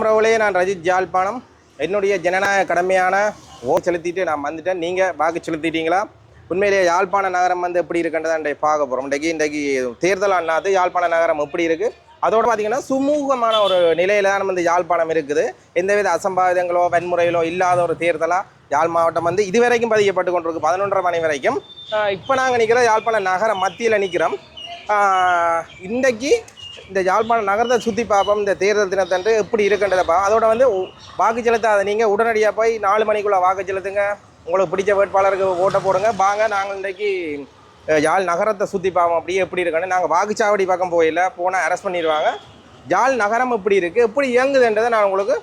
ரவுலே நான் ரஜித் ஜாழ்ப்பாணம். என்னுடைய ஜனநாயக கடமையான செலுத்திட்டு நான் வந்துட்டேன். நீங்கள் வாக்கு செலுத்திட்டீங்களா? உண்மையிலேயே யாழ்ப்பாண நகரம் எப்படி இருக்குன்றதை இன்றைக்கு பார்க்க போகிறோம். இன்றைக்கு தேர்தல் அண்ணாது யாழ்ப்பாண நகரம் எப்படி இருக்குது, அதோட பார்த்தீங்கன்னா சுமூகமான ஒரு நிலையில தான் இந்த யாழ்ப்பாணம் இருக்குது. எந்தவித அசம்பாவிதங்களோ வன்முறைகளோ இல்லாத ஒரு தேர்தலாக யாழ் மாவட்டம் இதுவரைக்கும் பதியப்பட்டு கொண்டிருக்கு 11:30 மணி வரைக்கும். இப்போ நாங்கள் நிற்கிறோம் யாழ்ப்பாண நகரம் மத்தியில் நிற்கிறோம். இன்றைக்கு இந்த யாழ்ப்பாண நகரத்தை சுற்றி பார்ப்போம். இந்த தேர்தல் தினத்தன்று எப்படி இருக்குன்றதை அதோட வாக்கு செலுத்தாத நீங்கள் உடனடியாக போய் 4 மணிக்குள்ளே வாக்கு செலுத்துங்க. உங்களுக்கு பிடிச்ச வேட்பாளருக்கு ஓட்டை போடுங்க. வாங்க நாங்கள் இன்றைக்கு யாழ் நகரத்தை சுற்றி பார்ப்போம் அப்படியே எப்படி இருக்குன்னு. நாங்கள் வாக்குச்சாவடி பக்கம் போனால் அரெஸ்ட் பண்ணிடுவாங்க. யாழ் நகரம் எப்படி இருக்குது, எப்படி இயங்குதுன்றதை நான் உங்களுக்கு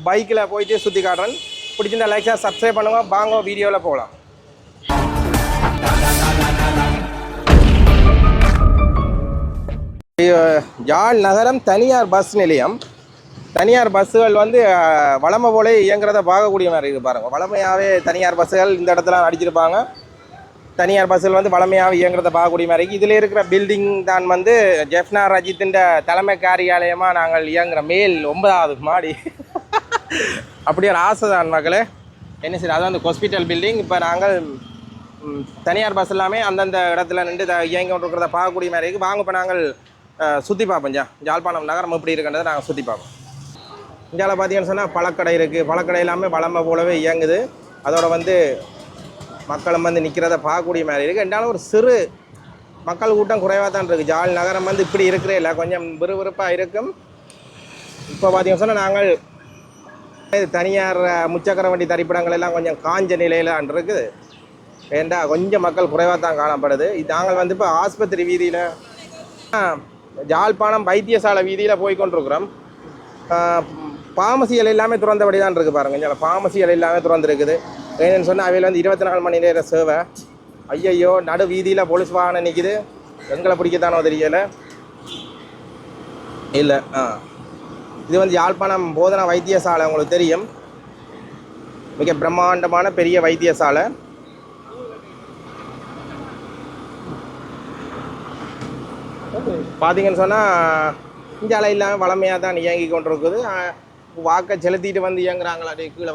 பைக்கில் போயிட்டு சுற்றி காட்டுறேன். பிடிச்சிருந்த லைக்ஸாக சப்ஸ்கிரைப் பண்ணுங்க. வாங்க வீடியோவில் போகலாம். யாழ் நகரம் தனியார் பஸ் நிலையம். தனியார் பஸ்ஸுகள் வளமை போல இயங்குறத பார்க்கக்கூடிய மாதிரி இருக்குது பாருங்கள். வளமையாகவே தனியார் பஸ்ஸுகள் இந்த இடத்துல அடிச்சிருப்பாங்க. தனியார் பஸ்ஸுகள் வளமையாக இயங்குறத பார்க்கக்கூடிய மாதிரி இருக்குது. இதில் இருக்கிற பில்டிங் தான் ஜெஃப்னா ரஜித்தின் தலைமை காரியாலயமாக நாங்கள் இயங்குகிற மேல் 9வது மாடி. அப்படி ஒரு ஆசை தான் மக்களே. என்ன சரி, அது ஹாஸ்பிட்டல் பில்டிங். இப்போ நாங்கள் தனியார் பஸ் எல்லாமே அந்தந்த இடத்துல நின்று இயங்கி கொண்டிருக்கிறத பார்க்கக்கூடிய மாதிரி இருக்குது. வாங்க இப்போ நாங்கள் சுற்றி பார்ப்போம். யாழ்ப்பாணம் நகரம் எப்படி இருக்குன்றதை நாங்கள் சுற்றி பார்ப்போம். இந்தியாவில் பார்த்தீங்கன்னு சொன்னால் பழக்கடை இருக்குது. பழக்கடை எல்லாமே வளமை போலவே இயங்குது. அதோட மக்களும் நிற்கிறத பார்க்கக்கூடிய மாதிரி இருக்குது. ரெண்டாலும் ஒரு சிறு மக்கள் கூட்டம் குறைவாக தான் இருக்குது. யாழ் நகரம் இப்படி இருக்கிறே இல்லை, கொஞ்சம் விறுவிறுப்பாக இருக்கும். இப்போ பார்த்தீங்கன்னு சொன்னால் நாங்கள் தனியார் முச்சக்கர வண்டி தரிப்பிடங்கள் எல்லாம் கொஞ்சம் காஞ்ச நிலையில் இருக்குது. ஏண்டா கொஞ்சம் மக்கள் குறைவாக தான் காணப்படுது. நாங்கள் இப்போ ஆஸ்பத்திரி வீதியில் யாழ்ப்பாணம் வைத்தியசாலை வீதியில் போய் கொண்டிருக்கிறோம். பாமசிகள் எல்லாமே திறந்தபடி தான் இருக்குது பாருங்கள். இங்கே பாமசிகள் எல்லாமே திறந்துருக்குது. ஏன்னு சொன்னால் அவையில் 24 மணி நேர சேவை. ஐயையோ, நடு வீதியில் போலீஸ் வாகனம் நிற்கிது. எங்களை பிடிக்கத்தானோ தெரியலை. இல்லை இது யாழ்ப்பாணம் போதனா வைத்தியசாலை. உங்களுக்கு தெரியும், மிக பிரம்மாண்டமான பெரிய வைத்தியசாலை. பார்த்தீங்கன்னு சொன்னால் இந்தியாவில் இல்லாமல் வளமையாக தான் இயங்கி கொண்டிருக்குது. வாக்கை செலுத்திட்டு இயங்குறாங்களா கீழே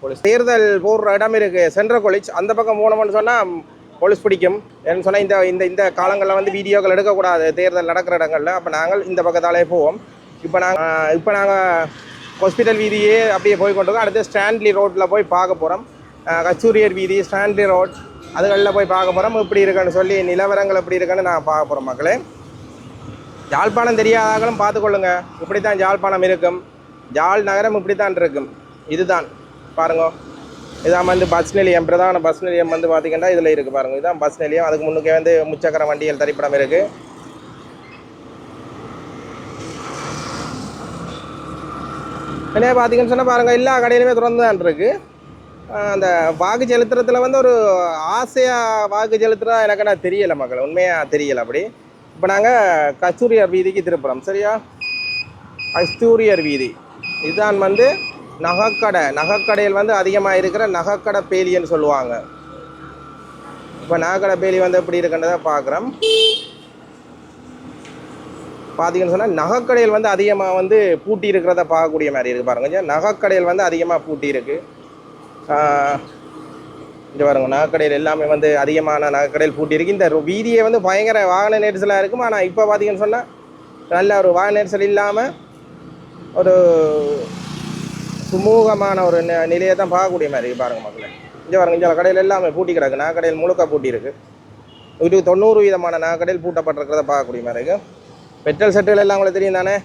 போலீஸ். தேர்தல் போடுற இடம் இருக்குது சென்ட்ரல் காலேஜ். அந்த பக்கம் போனோம்னு சொன்னால் போலீஸ் பிடிக்கும். ஏன்னு சொன்னால் இந்த இந்த காலங்களில் வீடியோக்கள் எடுக்கக்கூடாது தேர்தல் நடக்கிற இடங்களில். அப்போ நாங்கள் இந்த பக்கத்தாலே போவோம். இப்போ நாங்கள் ஹாஸ்பிட்டல் வீதியே அப்படியே போய் கொண்டிருக்கோம். அடுத்து ஸ்டான்லி ரோட்டில் போய் பார்க்க போகிறோம். கச்சூரியர் வீதி, ஸ்டான்லி ரோட், அதுகளில் போய் பார்க்க போகிறோம். எப்படி இருக்குன்னு சொல்லி நிலவரங்கள் எப்படி இருக்குன்னு நான் பார்க்க போகிறோம் மக்களே. யாழ்ப்பாணம் தெரியாதாங்களும் பார்த்துக்கொள்ளுங்க. இப்படி தான் யாழ்ப்பாணம் இருக்கும். யாழ் நகரம் இப்படி தான் இருக்கும். இதுதான் பாருங்க. இதான் பஸ் நிலையம், பிரதான பஸ் நிலையம் பார்த்திங்கன்னா இதில் இருக்குது பாருங்கள். இதுதான் பஸ் நிலையம். அதுக்கு முன்னுக்கே முச்சக்கர வண்டிகள் தரிப்பிடம் இருக்குது. என்ன பார்த்தீங்கன்னு சொன்னால் பாருங்கள், எல்லா கடையிலுமே திறந்து தான் இருக்குது. அந்த வாக்கு செலுத்துறதுல ஒரு ஆசையாக வாக்கு செலுத்துறதா எனக்கு நான் தெரியலை மக்கள், உண்மையாக தெரியலை. அப்படி இப்போ நாங்கள் கஸ்தூரியர் வீதிக்கு திருப்புறோம். சரியா, கஸ்தூரியர் வீதி இதுதான் நகைக்கடை. நகைக்கடையில் அதிகமாக இருக்கிற நகைக்கடை பேலின்னு சொல்லுவாங்க. இப்போ நகைக்கடை பேலி எப்படி இருக்குன்றதை பார்க்குறோம். பார்த்தீங்கன்னு சொன்னால் நகைக்கடையில் அதிகமாக பூட்டி இருக்கிறத பார்க்கக்கூடிய மாதிரி இருக்குது பாருங்கள். நகைக்கடையில் அதிகமாக பூட்டி இருக்குது. இங்கே பாருங்க, நகைக்கடையில் எல்லாமே அதிகமான நகைக்கடையில் பூட்டி இருக்குது. இந்த வீதியை பயங்கர வாகன நெரிசலாக இருக்கும். ஆனால் இப்போ பார்த்தீங்கன்னு சொன்னால் நல்ல ஒரு வாகன நெரிசல் இல்லாமல் ஒரு சுமூகமான ஒரு நிலையை தான் பார்க்கக்கூடிய மாதிரி இருக்குது பாருங்கள் மக்களே. இங்கே பாருங்கள், இங்கே கடையில் எல்லாமே பூட்டி கிடக்கு. நகைக்கடையில் முழுக்க பூட்டி இருக்குது. 90% நகைக்கடையில் பூட்டப்பட்டிருக்கிறத பார்க்கக்கூடிய மாதிரி இருக்குது. பெட்ரோல் செட்டுகள் எல்லாம் உங்களுக்கு தெரியும் தானே.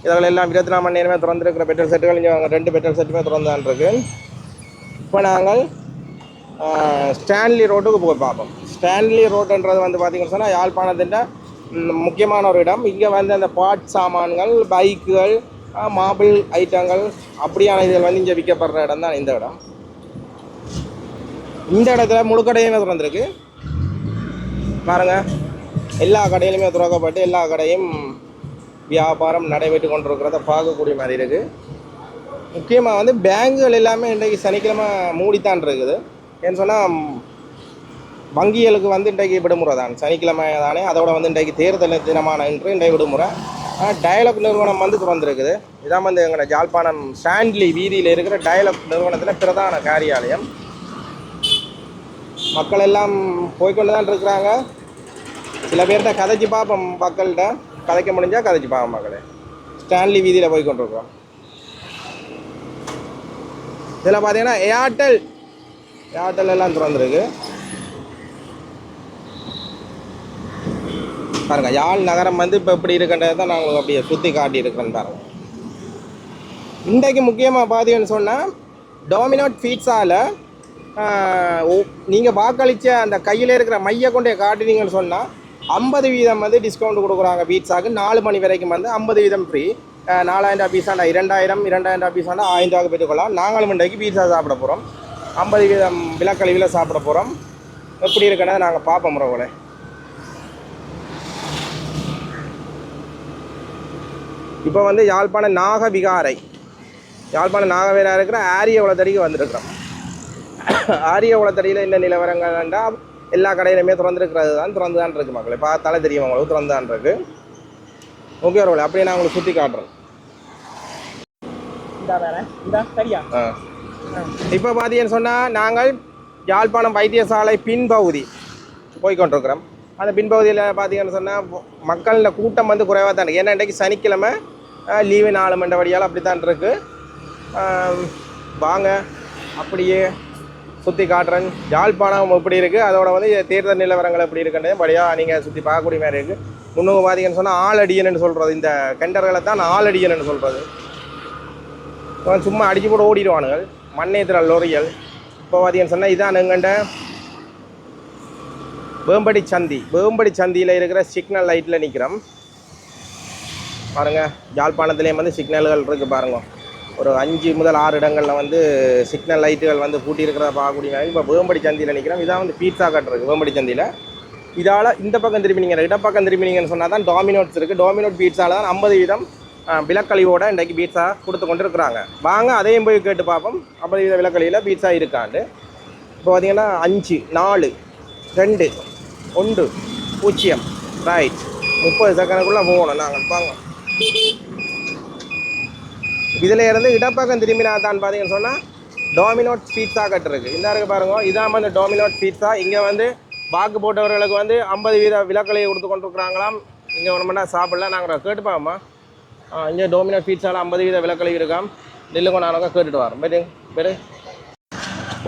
இதில் எல்லாம் 24 மணி நேரமே திறந்துருக்கிற பெட்ரோல் செட்டுகள். இங்கே 2 பெட்ரோல் செட்டுமே திறந்தான் இருக்குது. இப்போ நாங்கள் ஸ்டான்லி ரோட்டுக்கு போய் பார்ப்போம். ஸ்டான்லி ரோட்டுன்றது பார்த்தீங்கன்னு சொன்னால் யாழ்ப்பாணத்தின் முக்கியமான ஒரு இடம். இங்கே அந்த பாட் சாமான்கள், பைக்குகள், மாபிள் ஐட்டங்கள் அப்படியான இதில் இங்கே விற்கப்படுற இடம் தான் இந்த இடம். இந்த இடத்துல முழு கடையுமே திறந்துருக்கு பாருங்கள். எல்லா கடையிலுமே திறக்கப்பட்டு எல்லா கடையும் வியாபாரம் நடைபெற்று கொண்டிருக்கிறத பார்க்கக்கூடிய மாதிரி இருக்குது. முக்கியமாக பேங்குகள் எல்லாமே இன்றைக்கு சனிக்கிழமை மூடித்தான் இருக்குது. ஏன்னு சொன்னால் வங்கிகளுக்கு இன்றைக்கு விடுமுறை தான், சனிக்கிழமை தானே. அதோட இன்றைக்கு தேர்தல் தினமான இன்று இன்றைக்கு விடுமுறை. டயலாக் நிறுவனம் வந்து திறந்துருக்குது. இதான் வந்து எங்களோட யாழ்ப்பாணம் ஸ்டான்லி வீதியில் இருக்கிற டயலாக் நிறுவனத்தில் பிரதான காரியாலயம். மக்கள் எல்லாம் போய்கொண்டு தான் இருக்கிறாங்க. சில பேர்கிட்ட கதைச்சி பார்ப்போம், மக்கள்கிட்ட கதைக்க முடிஞ்சால் கதைச்சி பார்ப்போம். மக்களே ஸ்டான்லி வீதியில் போய் கொண்டிருக்கிறோம். இதில் பார்த்தீங்கன்னா ஏர்டெல் எல்லாம் திறந்துருக்கு பாருங்க. யாழ் நகரம் வந்து இப்போ எப்படி இருக்குன்றதை தான் நாங்கள் அப்படியே சுற்றி காட்டியிருக்கிறோன்னு பாருங்க. இன்றைக்கு முக்கியமாக பார்த்தீங்கன்னு சொன்னால் டொமினோஸ் பீட்சாவில் நீங்கள் வாக்களித்த அந்த கையில் இருக்கிற மையை கொண்டே காட்டினீங்கன்னு சொன்னால் 50% வந்து டிஸ்கவுண்ட் கொடுக்குறாங்க. பீட்சாவுக்கு 4 மணி வரைக்கும் வந்து 50% ஃப்ரீ. 4000 பீஸாண்டா 2000 பீஸாண்டா 1000 பெற்றுக்கொள்ளலாம். நாங்களும் இன்றைக்கு பீட்சா சாப்பிட போகிறோம். 50% விலக்கழிவில் சாப்பிட போகிறோம். எப்படி இருக்குன்னா நாங்கள் பார்ப்போம் முறவுகளை. இப்போ வந்து யாழ்ப்பாணம் நாகவிகாரை இருக்கிற ஆரிய உளத்தடிக்கு வந்துருக்குறோம். ஆரிய உளத்தடியில் என்ன நிலவரங்கள்ண்டா எல்லா கடையிலுமே திறந்து தான் இருக்குது மக்களே. பார்த்தாலே தெரியும் உங்களுக்கு திறந்து தான் இருக்குது. ஓகே வரவில்லை, அப்படியே நான் உங்களுக்கு சுற்றி காட்டுறேன். இப்போ பார்த்தீங்கன்னு சொன்னால் நாங்கள் யாழ்ப்பாணம் வைத்தியசாலை பின்பகுதி போய்கொண்டிருக்கிறோம். அந்த பின்பகுதியில் பார்த்தீங்கன்னு சொன்னால் மக்களோட கூட்டம் வந்து குறைவாக தான் இருக்குது. ஏன்னா இன்றைக்கு சனிக்கிழமை லீவு 4 மணி வழியால் அப்படி தான் இருக்குது. வாங்க அப்படியே சுற்றி காட்டுறேன். யாழ்ப்பாணம் எப்படி இருக்குது, அதோட வந்து தேர்தல் நிலவரங்கள் எப்படி இருக்குன்னு படியாக நீங்கள் சுற்றி பார்க்கக்கூடிய மாதிரி இருக்குது. முன்னூறு பார்த்தீங்கன்னு சொன்னால் ஆளடியன்னு சொல்கிறது. இந்த கெண்டர்களை தான் ஆளடியன்னு சொல்கிறது. சும்மா அடிச்சு போட்டு ஓடிடுவானுங்கள் மண்ணேத்திர லொரியல். இப்போ பார்த்தீங்கன்னு சொன்னால் இதான் எங்கண்ட வேம்படி சந்தியில் இருக்கிற சிக்னல் லைட்டில் நிற்கிறோம் பாருங்கள். யாழ்ப்பாணத்துலேயும் வந்து சிக்னல்கள் இருக்குது பாருங்கள். ஒரு 5 முதல் 6 இடங்களில் வந்து சிக்னல் லைட்டுகள் வந்து பூட்டி இருக்கிறத பார்க்கக்கூடிய. இப்போ வேம்படி சந்தியில் நிற்கிறோம். இதான் வந்து பீட்சா கட்டுறது வேம்படி சந்தியில். இதால் இந்த பக்கம் திரும்பினீங்க, இடப்பக்கம் திரும்பினீங்கன்னு சொன்னால் தான் டொமினோஸ் இருக்குது. டொமினோஸ் பீட்சாவில் தான் 50% விலக்கழிவோடு இன்றைக்கு பீட்சா கொடுத்து கொண்டு இருக்கிறாங்க. வாங்க அதையும் போய் கேட்டு பார்ப்போம் 50% விலக்கழியில் பீட்சா இருக்காண்டு. இப்போ பார்த்தீங்கன்னா 5 4 2 1 0 ரைட் 30 செகண்டுக்குள்ளே போகணும் நாங்கள். வாங்க இதில் இருந்து இடப்பக்கம் திரும்பினா தான் பார்த்தீங்கன்னு சொன்னால் டொமினோஸ் பீட்சா கட்டுருக்கு. இந்த இருக்குது பாருங்க. இதான் வந்து டொமினோஸ் பீட்சா. இங்கே வந்து வாக்கு போட்டவர்களுக்கு வந்து 50% விலக்கலையை கொடுத்து கொண்டிருக்கிறாங்களாம். இங்கே ஒன்று மட்டும் சாப்பிடலாம். நாங்கள் கேட்டுப்பாம்மா. இங்கே டொமினோஸ் பீட்சாவில் 50% விலக்கலை இருக்காம். நில்லுங்க நானுங்க கேட்டுட்டு வரோம். பெரு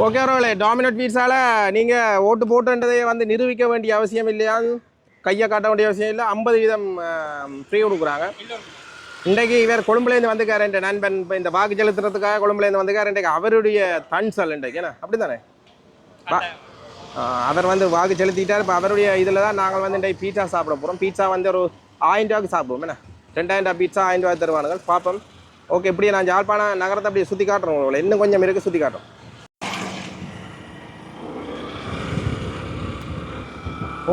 ஓகே ரோலே. டொமினோஸ் பீட்சாவில் நீங்கள் ஓட்டு போட்டுன்றதை வந்து நிரூபிக்க வேண்டிய அவசியம் இல்லையா, கையை காட்ட வேண்டிய அவசியம் இல்லை. 50% ஃப்ரீ கொடுக்குறாங்க. இன்றைக்கு இவர் கொழும்புலேருந்து வந்துக்கார் என் நண்பன். இப்போ இந்த வாக்கு செலுத்துறதுக்காக கொழும்புலேருந்து வந்துக்கார். இன்றைக்கு அவருடைய தன்சல் இன்றைக்கு என்ன அப்படி தானே அவர் வந்து வாக்கு செலுத்திட்டார். இப்போ அவருடைய இதில் தான் நாங்கள் வந்து இன்றைக்கு பீட்சா சாப்பிட போகிறோம். பீட்சா வந்து ஒரு 1000 ரூபாய்க்கு சாப்பிடுவோம். என்ன 2000 பீட்சா 1000 ரூபாய் தருவானுங்க. பார்ப்போம். ஓகே இப்படியே நான் யாழ்ப்பாணம் நகரத்தை அப்படியே சுற்றி காட்டுறோம். உங்களை இன்னும் கொஞ்சம் இருக்குது சுற்றி காட்டுறோம்.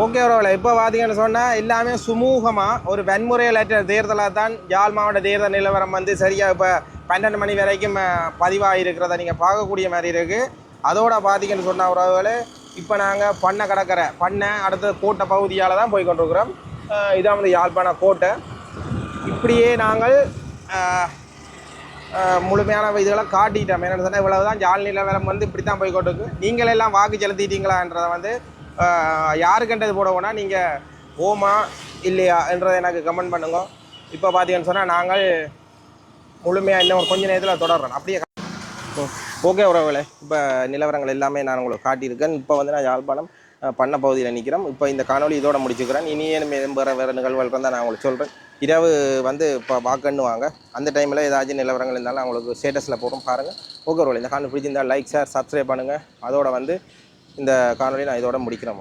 ஓகே வரவில்லை. இப்போ பார்த்தீங்கன்னு சொன்னால் எல்லாமே சுமூகமாக ஒரு வன்முறையற்ற தேர்தலாக தான் யாழ் மாவட்ட தேர்தல் நிலவரம் வந்து சரியாக இப்போ 12 மணி வரைக்கும் பதிவாக இருக்கிறத நீங்கள் பார்க்கக்கூடிய மாதிரி இருக்குது. அதோட பார்த்தீங்கன்னு சொன்னால் உறவுகளை இப்போ நாங்கள் பண்ணை அடுத்த கோட்டை பகுதியால் தான் போய் கொண்டிருக்கிறோம். இதான் வந்து யாழ்ப்பாண கோட்டை. இப்படியே நாங்கள் முழுமையான இதுகளை காட்டிட்டோம். என்னென்னு சொன்னால் இவ்வளவு தான் யாழ் நிலவரம் வந்து இப்படி தான் போய் கொண்டிருக்கு. நீங்களெல்லாம் வாக்கு செலுத்திட்டீங்களான்றதை வந்து யாருக்குன்றது போடவோனா நீங்கள் ஓமா இல்லையா என்றதை எனக்கு கமெண்ட் பண்ணுங்க. இப்போ பார்த்தீங்கன்னு சொன்னால் நாங்கள் முழுமையாக இன்னும் கொஞ்ச நேரத்தில் தொடர்றோம். அப்படியே ஓகே உறவுகளே. இப்போ நிலவரங்கள் எல்லாமே நான் உங்களுக்கு காட்டியிருக்கேன். இப்போ வந்து நான் யாழ்ப்பாணம் பண்ண பகுதியில் நிற்கிறோம். இப்போ இந்த காணொலி இதோட முடிச்சுக்கிறேன். இனியேனும் வேறு நிகழ்வுகள் இருந்தால் நான் உங்களுக்கு சொல்கிறேன். இரவு வந்து இப்போ வாக்குன்னு வாங்க. அந்த டைமில் ஏதாச்சும் நிலவரங்கள் இருந்தாலும் உங்களுக்கு ஸ்டேட்டஸில் போடும் பாருங்கள். ஓகே உறவுகளே. இந்த காணொலி பிடிச்சிருந்தால் லைக் ஷேர் சப்ஸ்கிரைப் பண்ணுங்கள். அதோட வந்து இந்த காணொலி நான் இதோட முடிக்கிறேன்.